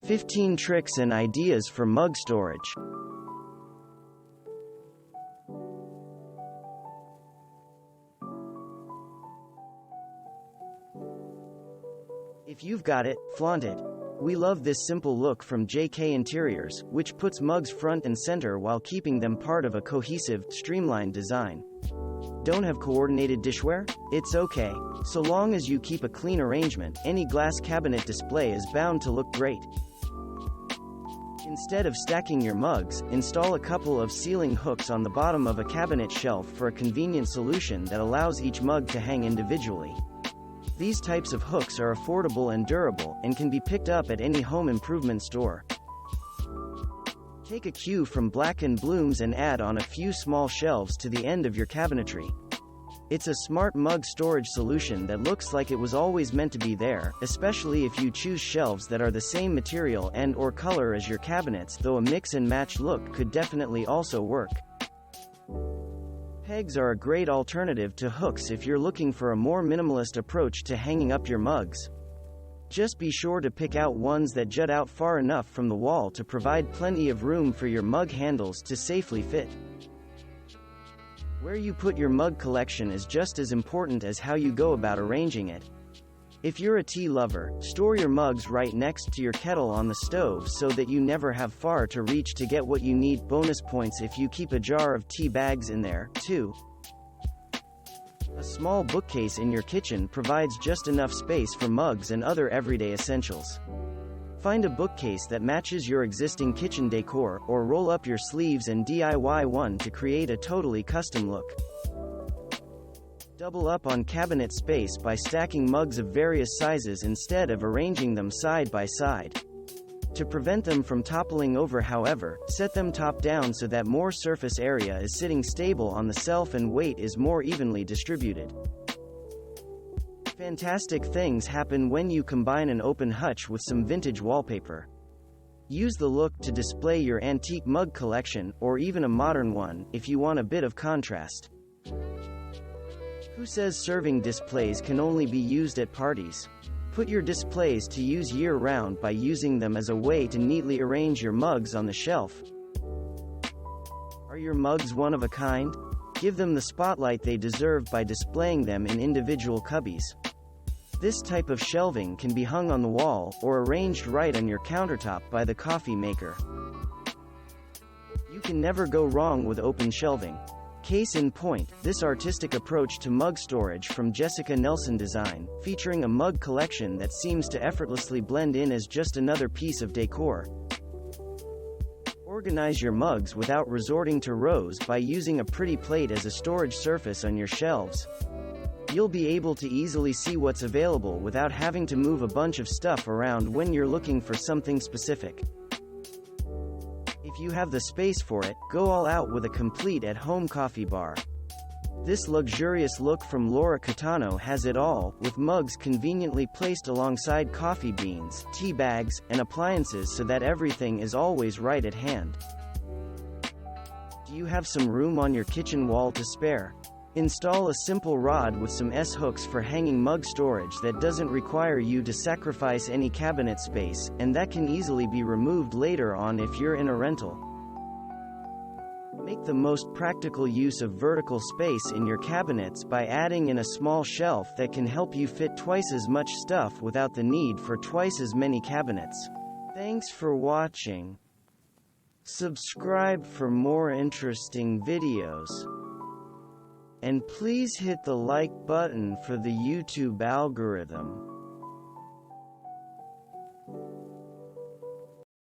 15 tricks and ideas for mug storage. If you've got it, flaunt it. We love this simple look from JK Interiors, which puts mugs front and center while keeping them part of a cohesive, streamlined design. Don't have coordinated dishware? It's okay. So long as you keep a clean arrangement, any glass cabinet display is bound to look great. Instead of stacking your mugs, install a couple of ceiling hooks on the bottom of a cabinet shelf for a convenient solution that allows each mug to hang individually. These types of hooks are affordable and durable, and can be picked up at any home improvement store. Take a cue from Black & Blooms and add on a few small shelves to the end of your cabinetry. It's a smart mug storage solution that looks like it was always meant to be there, especially if you choose shelves that are the same material and/or color as your cabinets, though a mix and match look could definitely also work. Pegs are a great alternative to hooks if you're looking for a more minimalist approach to hanging up your mugs. Just be sure to pick out ones that jut out far enough from the wall to provide plenty of room for your mug handles to safely fit. Where you put your mug collection is just as important as how you go about arranging it. If you're a tea lover, store your mugs right next to your kettle on the stove so that you never have far to reach to get what you need. Bonus points if you keep a jar of tea bags in there, too. A small bookcase in your kitchen provides just enough space for mugs and other everyday essentials. Find a bookcase that matches your existing kitchen decor, or roll up your sleeves and DIY one to create a totally custom look. Double up on cabinet space by stacking mugs of various sizes instead of arranging them side by side. To prevent them from toppling over, however, set them top down so that more surface area is sitting stable on the shelf and weight is more evenly distributed. Fantastic things happen when you combine an open hutch with some vintage wallpaper. Use the look to display your antique mug collection, or even a modern one, if you want a bit of contrast. Who says serving displays can only be used at parties? Put your displays to use year-round by using them as a way to neatly arrange your mugs on the shelf. Are your mugs one of a kind? Give them the spotlight they deserve by displaying them in individual cubbies. This type of shelving can be hung on the wall, or arranged right on your countertop by the coffee maker. You can never go wrong with open shelving. Case in point, this artistic approach to mug storage from Jessica Nelson Design, featuring a mug collection that seems to effortlessly blend in as just another piece of decor. Organize your mugs without resorting to rows by using a pretty plate as a storage surface on your shelves. You'll be able to easily see what's available without having to move a bunch of stuff around when you're looking for something specific. If you have the space for it, go all out with a complete at-home coffee bar. This luxurious look from Laura Catano has it all, with mugs conveniently placed alongside coffee beans, tea bags, and appliances so that everything is always right at hand. Do you have some room on your kitchen wall to spare? Install a simple rod with some S-hooks for hanging mug storage that doesn't require you to sacrifice any cabinet space, and that can easily be removed later on if you're in a rental. Make the most practical use of vertical space in your cabinets by adding in a small shelf that can help you fit twice as much stuff without the need for twice as many cabinets. Thanks for watching. Subscribe for more interesting videos. And please hit the like button for the YouTube algorithm.